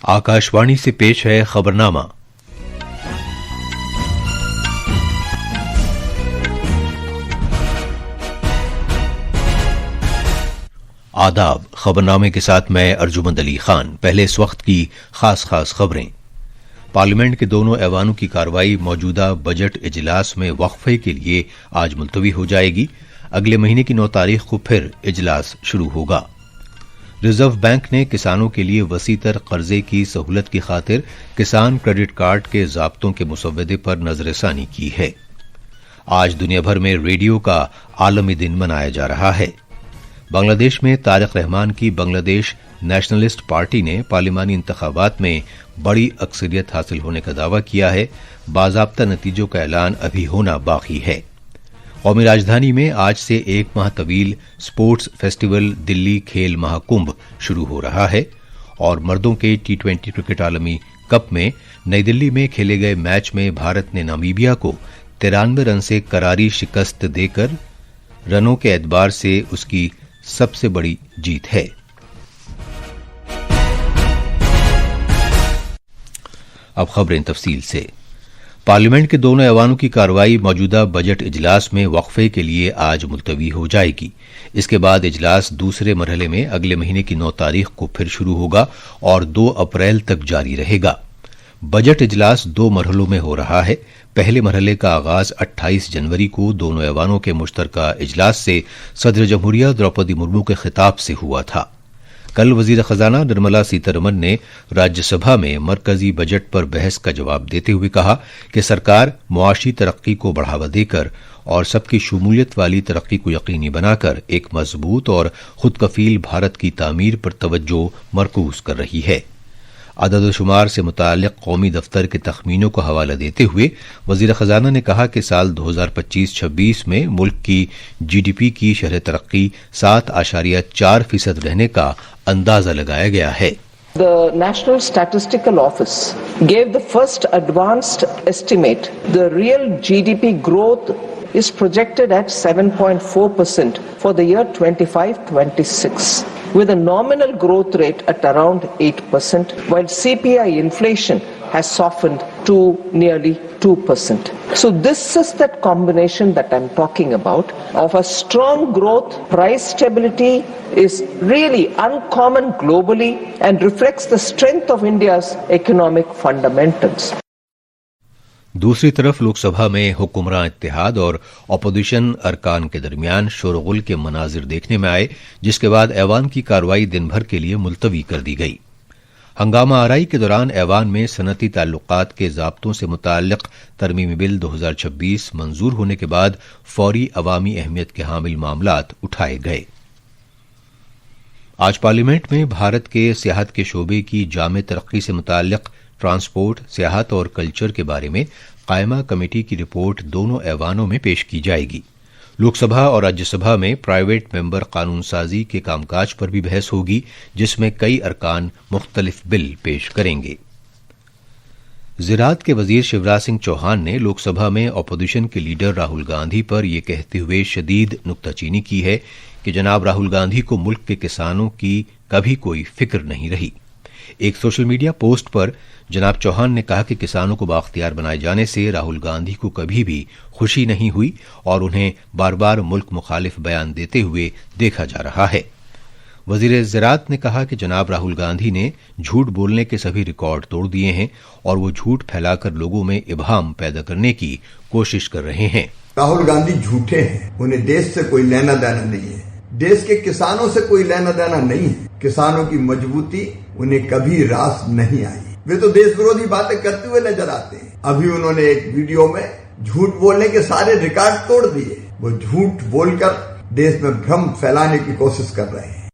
आकाशवाणी से पेश है खबरनामा। आदाब। खबरनामे के साथ मैं अर्जुमंद अली खान। पहले इस वक्त की खास खबरें। पार्लियामेंट के दोनों ऐवानों की कार्रवाई मौजूदा बजट इजलास में वक्फे के लिए आज मुलतवी हो जाएगी। अगले महीने की 9 तारीख को फिर इजलास शुरू होगा। रिजर्व बैंक ने किसानों के लिए वसीतर कर्जे की सहूलत की खातिर किसान क्रेडिट कार्ड के ज़ाब्तों के मुसव्वदे पर नजरसानी की है। आज दुनिया भर में रेडियो का आलमी दिन मनाया जा रहा है। बांग्लादेश में तारिक रहमान की बांग्लादेश नेशनलिस्ट पार्टी ने पार्लिमानी इंतखाबात में बड़ी अक्सरियत हासिल होने का दावा किया है। बाज़ाब्ता नतीजों का ऐलान अभी होना बाकी है। कौमी राजधानी में आज से 1 माह तवील स्पोर्ट्स फेस्टिवल दिल्ली खेल महाकुंभ शुरू हो रहा है और मर्दों के T20 क्रिकेट आलमी कप में नई दिल्ली में खेले गए मैच में भारत ने नामीबिया को 93 रन से करारी शिकस्त देकर रनों के एतबार से उसकी सबसे बड़ी जीत है। अब खबरें तफसील से। पार्लियामेंट के दोनों ऐवानों की कार्रवाई मौजूदा बजट इजलास में वक्फे के लिए आज मुलतवी हो जाएगी। इसके बाद इजलास दूसरे मरहले में अगले महीने की 9 तारीख को फिर शुरू होगा और 2 अप्रैल तक जारी रहेगा। बजट इजलास 2 मरहलों में हो रहा है। पहले मरहले का आगाज 28 जनवरी को दोनों ऐवानों के मुश्तरका इजलास से सदर जमहूरिया द्रौपदी मुर्मू के खिताब से हुआ था। कल वजीर खजाना निर्मला सीतारमण ने राज्यसभा में मरकजी बजट पर बहस का जवाब देते हुए कहा कि सरकार मुआशी तरक्की को बढ़ावा देकर और सबकी शमूलियत वाली तरक्की को यकीनी बनाकर एक मजबूत और खुदकफील भारत की तामीर पर तवज्जो मरकूज कर रही है। अदद-ओ-शुमार से मुताल्लिक कौमी दफ्तर के तखमीनों को हवाला देते हुए वजीर खजाना ने कहा कि साल 2025-26 में मुल्क की GDP की शरह तरक्की 7.4% रहने का अंदाजा लगाया गया है। The National Statistical Office gave the first advanced estimate. The real GDP growth is projected at 7.4% for the year 25-26. with a nominal growth rate at around 8%, while CPI inflation has softened to nearly 2%. So this is that combination that I'm talking about of a strong growth. Price stability is really uncommon globally and reflects the strength of India's economic fundamentals. दूसरी तरफ लोकसभा में हुक्मरान इत्तेहाद और opposition अरकान के दरमियान शोरगुल के मनाजिर देखने में आए, जिसके बाद ऐवान की कार्रवाई दिन भर के लिए मुलतवी कर दी गई। हंगामा आराई के दौरान ऐवान में सनती ताल्लुकात के ज़ाब्तों से मुताल्लिक तरमीमी बिल 2026 मंजूर होने के बाद फौरी अवामी अहमियत के हामिल मामलात उठाए गए। आज पार्लियामेंट में भारत के सियाहत के शोबे की जामे तरक्की से मुताल्लिक ट्रांसपोर्ट, सियाहत और कल्चर के बारे में कायमा कमेटी की रिपोर्ट दोनों ऐवानों में पेश की जाएगी। लोकसभा और राज्यसभा में प्राइवेट मेंबर कानून साजी के कामकाज पर भी बहस होगी, जिसमें कई अरकान मुख्तलिफ बिल पेश करेंगे। ज़राअत के वजीर शिवराज सिंह चौहान ने लोकसभा में अपोजिशन के लीडर राहुल गांधी पर यह कहते हुए शदीद नुक्ताचीनी की है कि जनाब राहुल गांधी को मुल्क के किसानों की कभी कोई फिक्र नहीं रही। एक सोशल मीडिया पोस्ट पर जनाब चौहान ने कहा कि किसानों को बाख्तियार बनाए जाने से राहुल गांधी को कभी भी खुशी नहीं हुई और उन्हें बार बार मुल्क मुखालिफ बयान देते हुए देखा जा रहा है। वजीर ज़राअत ने कहा कि जनाब राहुल गांधी ने झूठ बोलने के सभी रिकॉर्ड तोड़ दिए हैं और वो झूठ फैलाकर लोगों में इबहाम पैदा करने की कोशिश कर रहे हैं। राहुल गांधी झूठे हैं, उन्हें देश से कोई लेना देना नहीं है, देश के किसानों से कोई लेना देना नहीं है। किसानों की मजबूती उन्हें कभी रास नहीं आई। वे तो देश विरोधी बातें करते हुए नजर आते हैं। अभी उन्होंने एक वीडियो में झूठ बोलने के सारे रिकॉर्ड तोड़ दिए। वो झूठ बोलकर देश में भ्रम फैलाने की कोशिश कर रहे हैं।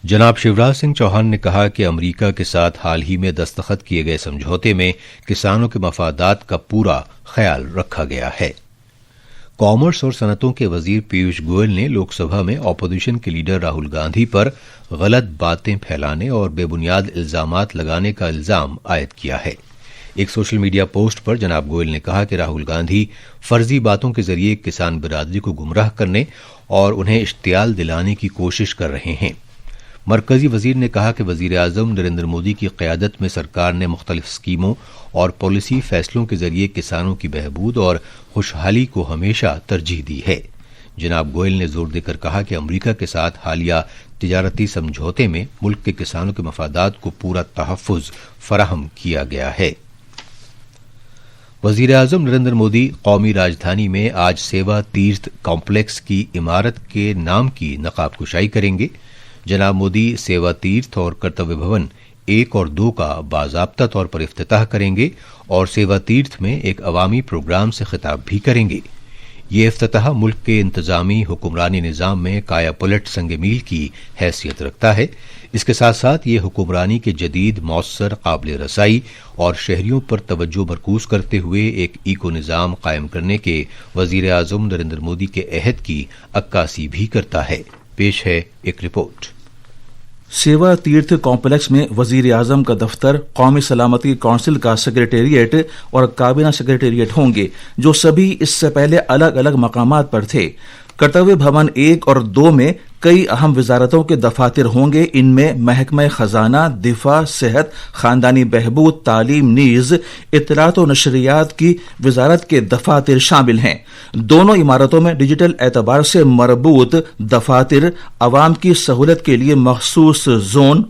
जनाब शिवराज सिंह चौहान ने कहा कि अमेरिका के साथ हाल ही में दस्तखत किए गए समझौते में किसानों के मफादात का पूरा ख्याल रखा गया है। कॉमर्स और सनतों के वजीर पीयूष गोयल ने लोकसभा में अपोजिशन के लीडर राहुल गांधी पर गलत बातें फैलाने और बेबुनियाद इल्जामात लगाने का इल्जाम आयद किया है। एक सोशल मीडिया पोस्ट पर जनाब गोयल ने कहा कि राहुल गांधी फर्जी बातों के जरिए किसान बिरादरी को गुमराह करने और उन्हें इश्तियाल दिलाने की कोशिश कर रहे हैं। مرکزی وزیر نے کہا کہ وزیر اعظم نریندر مودی کی قیادت میں سرکار نے مختلف اسکیموں اور پالیسی فیصلوں کے ذریعے کسانوں کی بہبود اور خوشحالی کو ہمیشہ ترجیح دی ہے۔ جناب گوئل نے زور دے کر کہا کہ امریکہ کے ساتھ حالیہ تجارتی سمجھوتے میں ملک کے کسانوں کے مفادات کو پورا تحفظ فراہم کیا گیا ہے۔ وزیر اعظم نریندر مودی قومی راجدھانی میں آج سیوا تیرتھ کمپلیکس کی عمارت کے نام کی نقاب کشائی کریں گے۔ جناب مودی سیوا تیرتھ اور کرتویہ بھون 1 اور 2 کا باضابطہ طور پر افتتاح کریں گے اور سیوا تیرتھ میں ایک عوامی پروگرام سے خطاب بھی کریں گے۔ یہ افتتاح ملک کے انتظامی حکمرانی نظام میں کایا پلٹ سنگ میل کی حیثیت رکھتا ہے۔ اس کے ساتھ ساتھ یہ حکمرانی کے جدید، مؤثر، قابل رسائی اور شہریوں پر توجہ مرکوز کرتے ہوئے ایک ایکو نظام قائم کرنے کے وزیر اعظم نریندر مودی کے عہد کی عکاسی بھی کرتا ہے۔ پیش ہے ایک رپورٹ۔ سیوا تیرتھ کمپلیکس میں وزیر اعظم کا دفتر، قومی سلامتی کونسل کا سیکریٹریٹ اور کابینہ سیکریٹریٹ ہوں گے، جو سبھی اس سے پہلے الگ الگ مقامات پر تھے۔ کرتویہ بھون 1 اور 2 میں کئی اہم وزارتوں کے دفاتر ہوں گے۔ ان میں محکمہ خزانہ، دفاع، صحت، خاندانی بہبود، تعلیم نیز اطلاعات و نشریات کی وزارت کے دفاتر شامل ہیں۔ دونوں عمارتوں میں ڈیجیٹل اعتبار سے مربوط دفاتر، عوام کی سہولت کے لیے مخصوص زون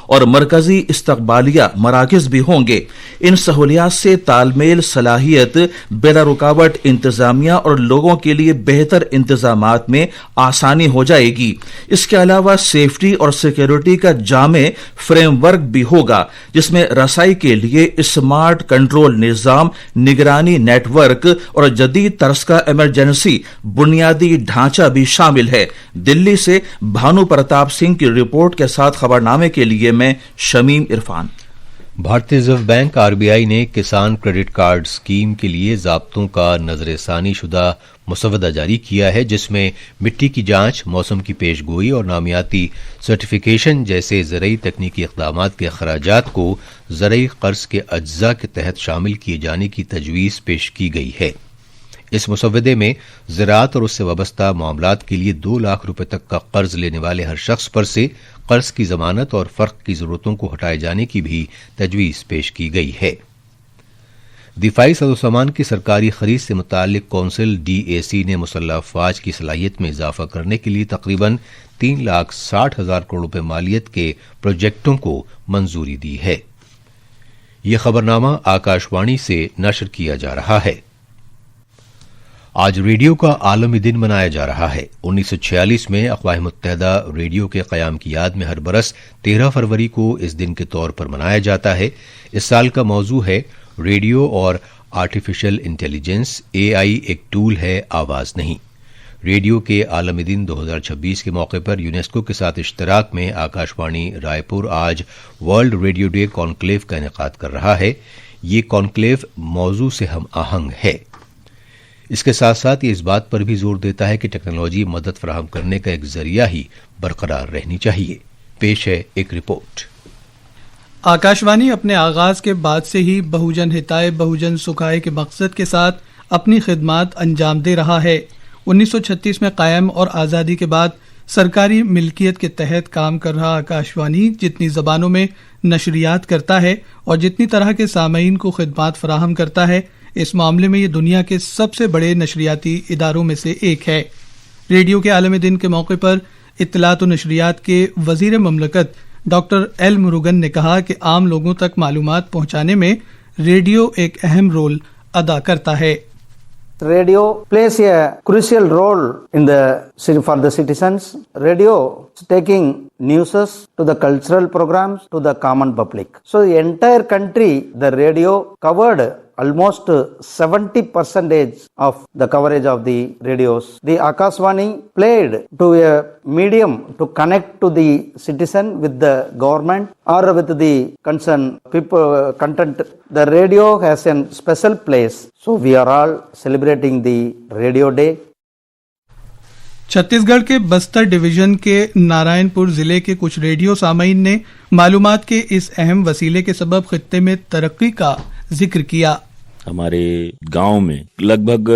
اور مرکزی استقبالیہ مراکز بھی ہوں گے۔ ان سہولیات سے تال میل، صلاحیت، بلا رکاوٹ انتظامیہ اور لوگوں کے لیے بہتر انتظامات میں آسانی ہو جائے گی۔ اس کے علاوہ سیفٹی اور سیکیورٹی کا جامع فریم ورک بھی ہوگا، جس میں رسائی کے لیے اسمارٹ کنٹرول نظام، نگرانی نیٹ ورک اور جدید طرز کا ایمرجنسی بنیادی ڈھانچہ بھی شامل ہے۔ دلی سے بھانو پرتاپ سنگھ کی رپورٹ کے ساتھ خبرنامے کے لیے میں شمیم عرفان۔ بھارتی ریزرو بینک RBI نے کسان کریڈٹ کارڈ اسکیم کے لیے ضابطوں کا نظر ثانی شدہ مسودہ جاری کیا ہے، جس میں مٹی کی جانچ، موسم کی پیش گوئی اور نامیاتی سرٹیفکیشن جیسے زرعی تکنیکی اقدامات کے اخراجات کو زرعی قرض کے اجزاء کے تحت شامل کیے جانے کی تجویز پیش کی گئی ہے۔ اس مسودے میں زراعت اور اس سے وابستہ معاملات کے لیے 2 لاکھ روپے تک کا قرض لینے والے ہر شخص پر سے قرض کی ضمانت اور فرق کی ضرورتوں کو ہٹائے جانے کی بھی تجویز پیش کی گئی ہے۔ دفاعی سازوسامان کی سرکاری خرید سے متعلق کونسل DAC نے مسلح افواج کی صلاحیت میں اضافہ کرنے کے لیے تقریباً 3,60,000 کروڑ روپے مالیت کے پروجیکٹوں کو منظوری دی ہے۔ یہ خبرنامہ آکاشوانی سے نشر کیا جا رہا ہے۔ آج ریڈیو کا عالمی دن منایا جا رہا ہے۔ 1946 میں اقوام متحدہ ریڈیو کے قیام کی یاد میں ہر برس 13 فروری کو اس دن کے طور پر منایا جاتا ہے۔ اس سال کا موضوع ہے ریڈیو اور آرٹیفیشل انٹیلیجنس، AI ایک ٹول ہے، آواز نہیں۔ ریڈیو کے عالمی دن 2026 کے موقع پر یونیسکو کے ساتھ اشتراک میں آکاشوانی رائے پور آج ورلڈ ریڈیو ڈے کانکلیو کا انعقاد کر رہا ہے۔ یہ کانکلیو موضوع سے ہم آہنگ ہے۔ اس کے ساتھ ساتھ یہ اس بات پر بھی زور دیتا ہے کہ ٹیکنالوجی مدد فراہم کرنے کا ایک ذریعہ ہی برقرار رہنی چاہیے۔ پیش ہے ایک رپورٹ۔ آکاشوانی اپنے آغاز کے بعد سے ہی بہوجن ہتائے بہوجن سکھائے کے مقصد کے ساتھ اپنی خدمات انجام دے رہا ہے۔ 1936 میں قائم اور آزادی کے بعد سرکاری ملکیت کے تحت کام کر رہا آکاشوانی جتنی زبانوں میں نشریات کرتا ہے اور جتنی طرح کے سامعین کو خدمات فراہم کرتا ہے، اس معاملے میں یہ دنیا کے سب سے بڑے نشریاتی اداروں میں سے ایک ہے۔ ریڈیو کے عالمی دن کے موقع پر اطلاعات و نشریات کے وزیر مملکت ڈاکٹر ایل مروگن نے کہا کہ عام لوگوں تک معلومات پہنچانے میں ریڈیو ایک اہم رول ادا کرتا ہے۔ Radio plays a crucial role for the citizens. Radio is taking news to the cultural programs to the common public. So the entire country, the radio covered almost 70% of the coverage of the radios. The Akashvani played to a medium to connect to the citizen with the government or with the concerned people content. The radio has a special place. So we are all celebrating the Radio Day. چھتیس گڑھ کے بستر division کے نارائن پور ضلع کے کچھ radio سامعین نے معلومات کے اس اہم وسیلے کے سبب خطے میں ترقی کا ذکر کیا۔ हमारे गांव में लगभग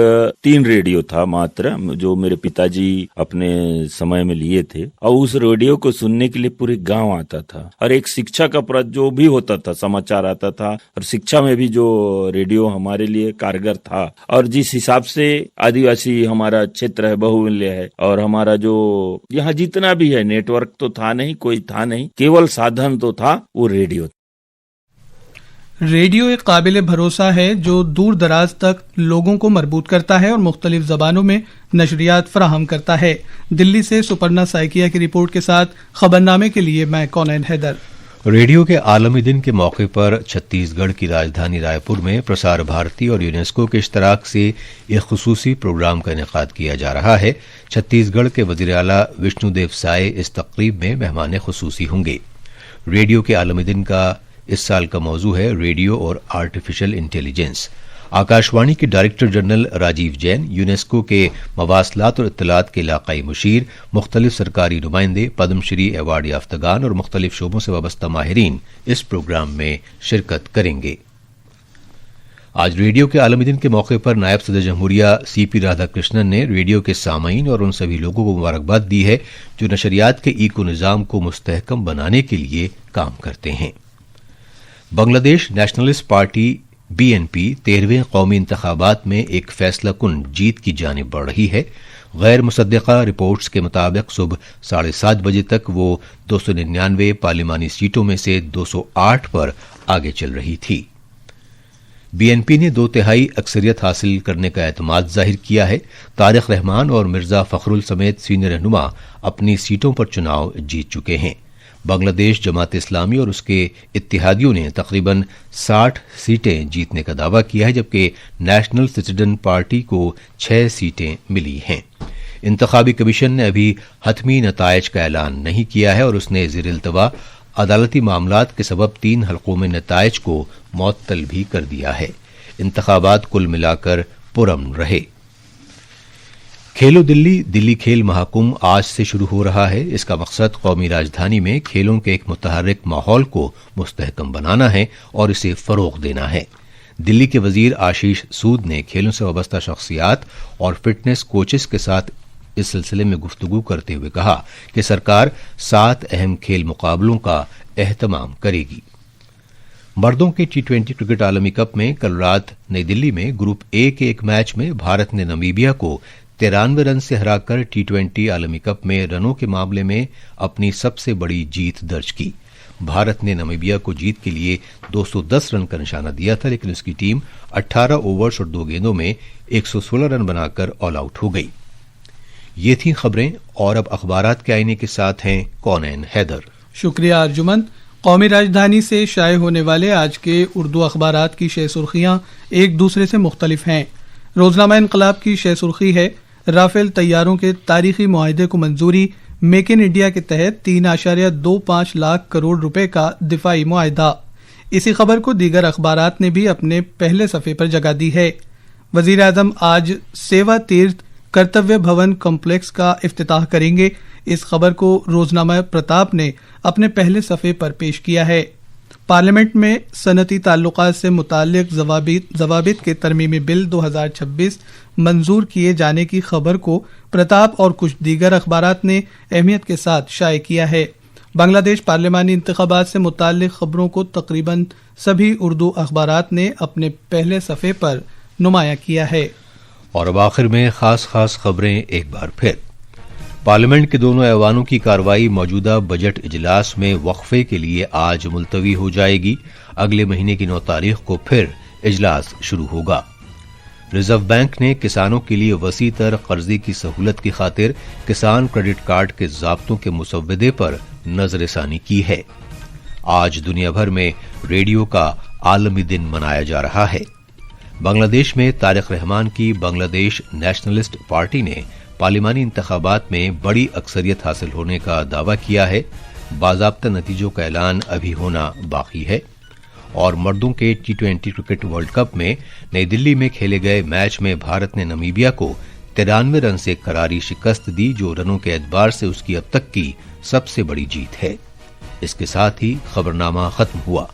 3 रेडियो था मात्र, जो मेरे पिताजी अपने समय में लिए थे, और उस रेडियो को सुनने के लिए पूरे गांव आता था। और एक शिक्षा का जो भी होता था, समाचार आता था, और शिक्षा में भी जो रेडियो हमारे लिए कारगर था। और जिस हिसाब से आदिवासी हमारा क्षेत्र है, बहुमूल्य है, और हमारा जो यहाँ जितना भी है, नेटवर्क तो था नहीं, कोई था नहीं, केवल साधन तो था वो रेडियो। रेडियो एक काबिल भरोसा है जो दूर दराज तक लोगों को मरबूत करता है और मुख्तलिफ जबानों में नशरियात फराहम करता है। दिल्ली से सुपर्णा साइकिया की रिपोर्ट के साथ खबरनामे के लिए मैं कौनैन हैदर। रेडियो के आलमी दिन के मौके पर छत्तीसगढ़ की राजधानी रायपुर में प्रसार भारती और यूनेस्को के इश्तराक से एक खुसूसी प्रोग्राम का इनेकाद किया जा रहा है। छत्तीसगढ़ के वज़ीर आला विष्णुदेव साय इस तकरीब में मेहमान खुसूसी होंगे। रेडियो के आलमी दिन का इस साल का मौजू है रेडियो और आर्टिफिशियल इंटेलिजेंस। आकाशवाणी के director general Rajiv Jain, UNESCO के मवासलात और इत्तलात के इलाकाई मुशीर, मुख्तलिफ सरकारी नुमाइंदे, पद्मश्री अवार्ड याफ्तगान और मुख्तलिफ शोबों से वाबस्ता माहिरीन इस प्रोग्राम में शिरकत करेंगे। आज रेडियो के आलमी दिन के मौके पर नायब सदर जमहूरिया सीपी राधाकृष्णन ने रेडियो के सामीन और उन सभी लोगों को मुबारकबाद दी है जो नशरियात के इको निज़ाम को मुस्तहकम बनाने के लिए काम करते हैं। बांग्लादेश नेशनलिस्ट पार्टी बीएनपी 13वें कौमी इंतखाबात में एक फैसला कुन जीत की जानिब बढ़ रही है। गैर मुसद्दिका रिपोर्ट्स के मुताबिक सुबह 7:30 बजे तक वो 299 पार्लिमानी सीटों में से 208 पर आगे चल रही थी। बीएनपी ने 2/3 अक्सरियत हासिल करने का एतमाद जाहिर किया है। तारिक रहमान और मिर्जा फखरुल समेत सीनियर रहनुमा अपनी सीटों पर चुनाव जीत चुके हैं। बांग्लादेश जमात इस्लामी और उसके इत्तेहादियों ने तकरीबन 60 सीटें जीतने का दावा किया है, जबकि नेशनल सिटीजन पार्टी को 6 सीटें मिली हैं। इंतखाबी कमीशन ने अभी हतमी नतायज का ऐलान नहीं किया है और उसने ज़ेर-इल्तवा अदालती मामलात के सबब 3 हलकों में नतायज को मुअत्तल भी कर दिया है। इंतखाबात कुल मिलाकर पुरअमन रहे। खेलो दिल्ली खेल महाकुंभ आज से शुरू हो रहा है। इसका मकसद कौमी राजधानी में खेलों के एक मुतहर्रिक माहौल को मुस्तहकम बनाना है और इसे फरोग देना है। दिल्ली के वजीर आशीष सूद ने खेलों से वाबस्ता शख्सियात और फिटनेस कोचेस के साथ इस सिलसिले में गुफ्तगू करते हुए कहा कि सरकार 7 अहम खेल मुकाबलों का एहतमाम करेगी। मर्दों के T20 क्रिकेट आलमी कप में कल रात नई दिल्ली में ग्रुप ए के एक मैच में भारत ने नामीबिया को 93 रन से हराकर T20 आलमी कप में रनों के मामले में अपनी सबसे बड़ी जीत दर्ज की। भारत ने नामीबिया को जीत के लिए 210 रन का निशाना दिया था, लेकिन उसकी टीम 18 ओवर्स और 2 गेंदों में 116 रन बनाकर ऑल आउट हो गई। ये थी खबरें और अब अखबारात के आईने के साथ हैं कौनैन हैदर। शुक्रिया अर्जुमन। कौमी राजधानी से शाये होने वाले आज के उर्दू अखबारात की शे सुर्खियां एक दूसरे से मुख्तलिफ हैं। रोजनामा इनकलाब की शे सुर्खी है राफेल तैयारों के तारीखी मुआहदे को मंजूरी, मेक इन इंडिया के तहत 3.25 लाख करोड़ रुपए का दिफाई मुआहदा। इसी खबर को दीगर अखबारात ने भी अपने पहले सफ़े पर जगह दी है। वजीर आज़म आज सेवा तीर्थ कर्तव्य भवन कॉम्प्लेक्स का इफ्तिताह करेंगे। इस खबर को रोजनामा प्रताप ने अपने पहले सफ़े पर पेश किया है। पार्लियामेंट में सनती ताल्लुकात से मुताल्लिक जवाबित के तरमीमी बिल 2026 मंजूर किए जाने की खबर को प्रताप और कुछ दीगर अखबारात ने अहमियत के साथ शाये किया है। बांग्लादेश पार्लिमानी इंतखाबात से मुताल्लिक खबरों को तकरीबन सभी उर्दू अखबारात ने अपने पहले सफ़े पर नुमाया किया है। और अब आखिर में खास खबरें एक बार फिर। पार्लियामेंट के दोनों ऐवानों की कार्रवाई मौजूदा बजट इजलास में वक्फे के लिए आज मुलतवी हो जाएगी। अगले महीने की 9 तारीख को फिर इजलास शुरू होगा। रिजर्व बैंक ने किसानों के लिए वसी तर कर्जे की सहूलत की खातिर किसान क्रेडिट कार्ड के ज़ाब्तों के मुसव्वदे पर नजरसानी की है। आज दुनिया भर में रेडियो का आलमी दिन मनाया जा रहा है। बांग्लादेश में तारिक रहमान की बांग्लादेश नेशनलिस्ट पार्टी ने पार्लिमानी इंतखाबात में बड़ी अक्सरियत हासिल होने का दावा किया है। बाज़ाब्ता नतीजों का ऐलान अभी होना बाकी है। और मर्दों के T20 क्रिकेट वर्ल्ड कप में नई दिल्ली में खेले गए मैच में भारत ने नामीबिया को 93 रन से करारी शिकस्त दी, जो रनों के एतबार से उसकी अब तक की सबसे बड़ी जीत है। इसके साथ ही खबरनामा खत्म हुआ।